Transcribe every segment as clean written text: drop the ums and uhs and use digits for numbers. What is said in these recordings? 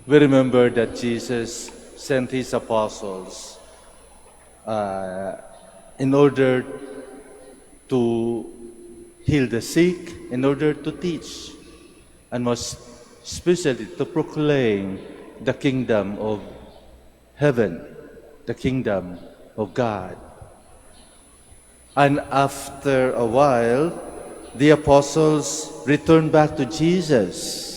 We remember that Jesus sent his apostles in order to heal the sick, in order to teach, and most especially to proclaim the kingdom of heaven, the kingdom of God. And after a while, the apostles returned back to Jesus.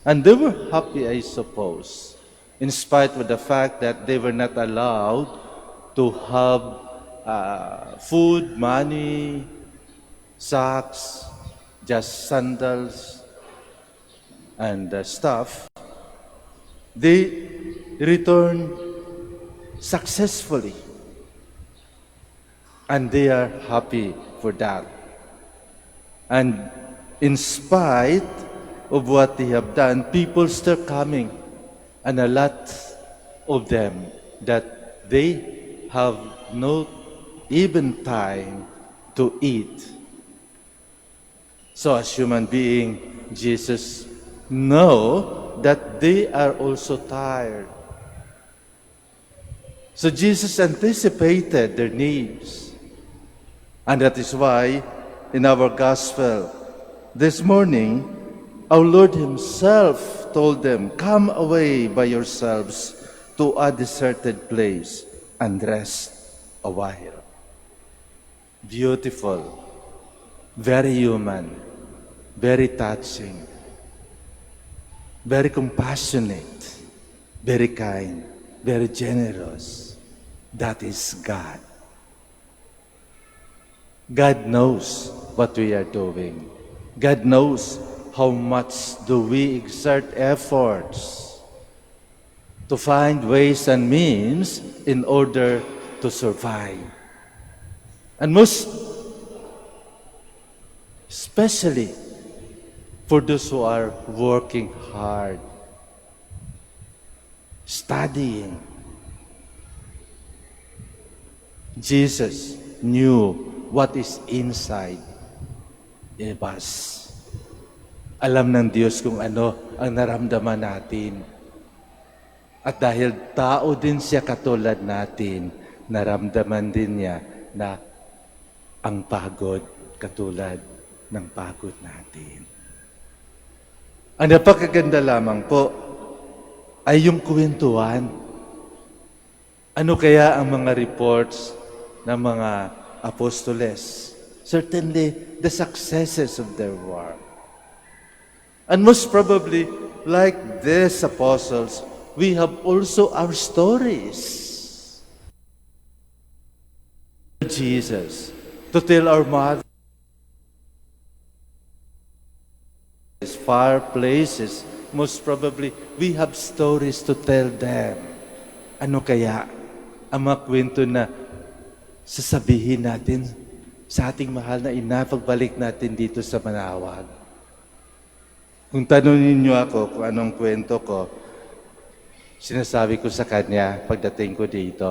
And they were happy, I suppose, in spite of the fact that they were not allowed to have food, money, socks, just sandals, and stuff. They returned successfully. And they are happy for that. And in spite of what they have done, people still coming. And a lot of them that they have no even time to eat. So as human being, Jesus know that they are also tired. So Jesus anticipated their needs. And that is why in our gospel this morning, our Lord himself told them, "Come away by yourselves to a deserted place and rest a while." Beautiful, very human, very touching, very compassionate, very kind, very generous. That is God. God knows what we are doing. God knows how much do we exert efforts to find ways and means in order to survive. And most especially for those who are working hard, studying. Jesus knew what is inside of us. Alam ng Diyos kung ano ang naramdaman natin. At dahil tao din siya katulad natin, naramdaman din niya na ang pagod katulad ng pagod natin. Ang napakaganda lamang po ay yung kwentuhan. Ano kaya ang mga reports ng mga apostoles? Certainly, the successes of their work. And most probably, like these apostles, we have also our stories. Jesus, to tell our mother, far places, most probably, we have stories to tell them. Ano kaya ang mga kwento na sasabihin natin sa ating mahal na ina pagbalik natin dito sa Manawag? Kung tanungin niyo ako kung anong kwento ko, sinasabi ko sa kanya pagdating ko dito,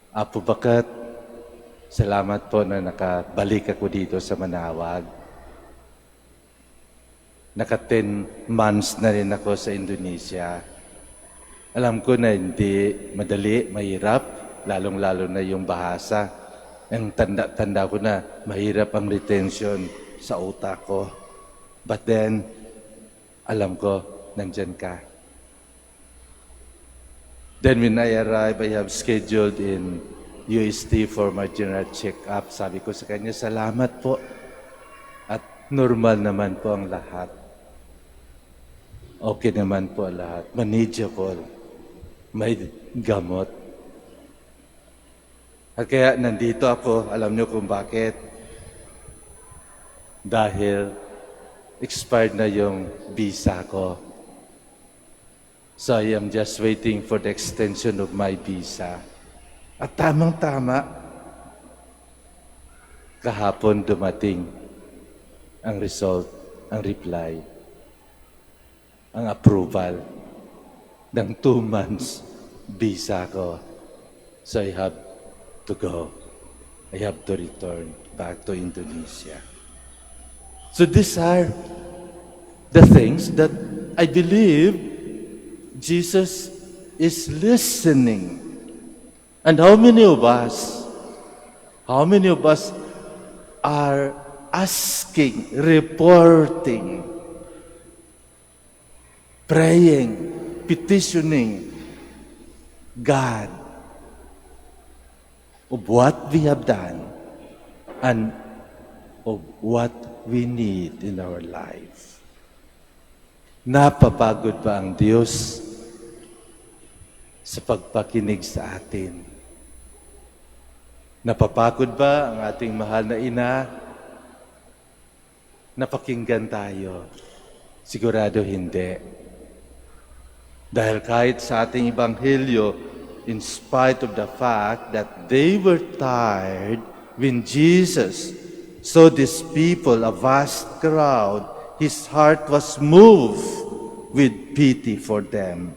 Apo Bakat, salamat po na nakabalik ako dito sa Manawag. Naka 10 months na rin ako sa Indonesia. Alam ko na hindi madali, mahirap, lalong-lalo na yung bahasa. Ang tanda ko na mahirap ang retention sa utak ko. But then, alam ko, nandyan ka. Then when I arrive, I have scheduled in UST for my general check-up. Sabi ko sa kanya, salamat po. At normal naman po ang lahat. Okay naman po ang lahat. Manageable. May gamot. At kaya nandito ako, alam niyo kung bakit. Dahil expired na yung visa ko. So I am just waiting for the extension of my visa. At tamang-tama, kahapon dumating ang result, ang reply, ang approval ng 2 months visa ko. So I have to go. I have to return back to Indonesia. So these are the things that I believe Jesus is listening. And how many of us are asking, reporting, praying, petitioning God of what we have done and of what we need in our life? Napapagod ba ang Diyos sa pagpakinig sa atin? Napapagod ba ang ating mahal na ina? Napakinggan tayo? Sigurado hindi. Dahil kahit sa ating Ebanghelyo, in spite of the fact that they were tired when Jesus saw these people, a vast crowd, his heart was moved with pity for them.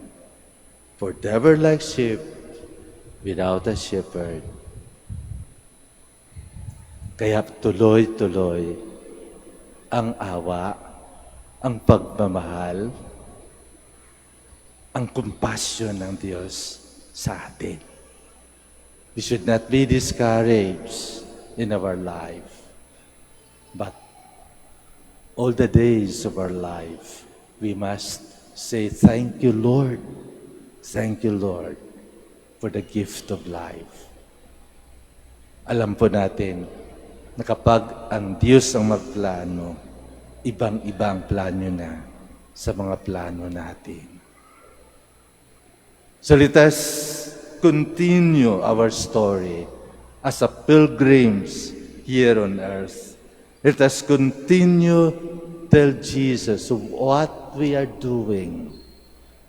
For they were like sheep without a shepherd. Kaya tuloy-tuloy ang awa, ang pagmamahal, ang compassion ng Diyos sa atin. We should not be discouraged in our life, but all the days of our life, we must say, thank you, Lord. Thank you, Lord, for the gift of life. Alam po natin na kapag ang Diyos ang magplano, ibang-ibang plano na sa mga plano natin. So let us continue our story as a pilgrims here on earth. Let us continue tell Jesus of what we are doing.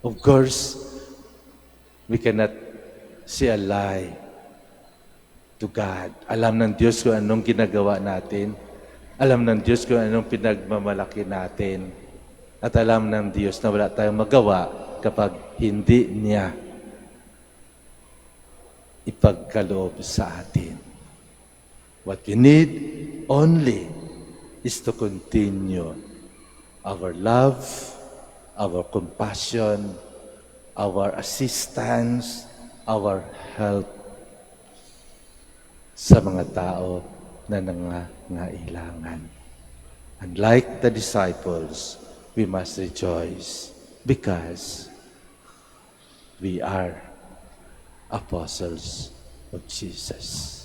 Of course, we cannot say a lie to God. Alam ng Diyos kung anong ginagawa natin. Alam ng Diyos kung anong pinagmamalaki natin. At alam ng Diyos na wala tayong magawa kapag hindi niya ipagkaloob sa atin. What we need only is to continue our love, our compassion, our assistance, our help sa mga tao na nangangailangan. And like the disciples, we must rejoice because we are apostles of Jesus.